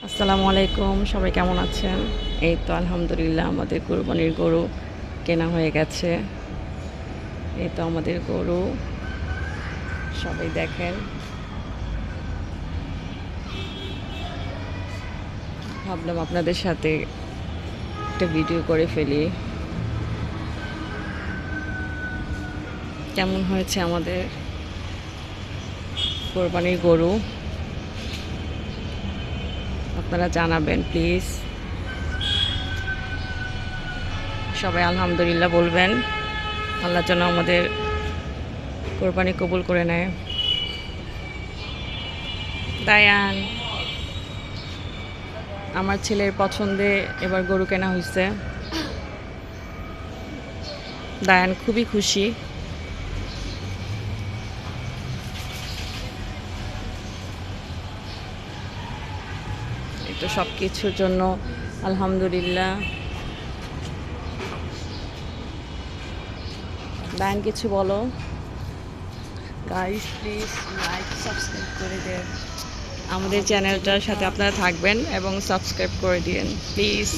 আসসালামু আলাইকুম, সবাই কেমন আছেন? এই তো আলহামদুলিল্লাহ আমাদের কোরবানির গরু কেনা হয়ে গেছে। এই তো আমাদের গরু, সবাই দেখেন। ভাবলাম আপনাদের সাথে একটা ভিডিও করে ফেলি। কেমন হয়েছে আমাদের কোরবানির গরু আপনারা জানাবেন প্লিজ। সবাই আলহামদুলিল্লাহ বলবেন। আল্লাহ যেন আমাদের কোরবানি কবুল করে নেয়। দায়ান, আমার ছেলের পছন্দে এবার গরু কেনা হয়েছে। দায়ান খুবই খুশি। তো সব কিছুর জন্য আলহামদুলিল্লাহ। দায়ান কিছু বলো। গাইস প্লিজ লাইক সাবস্ক্রাইব করে দেন, আমাদের চ্যানেলটার সাথে আপনারা থাকবেন এবং সাবস্ক্রাইব করে দিন প্লিজ।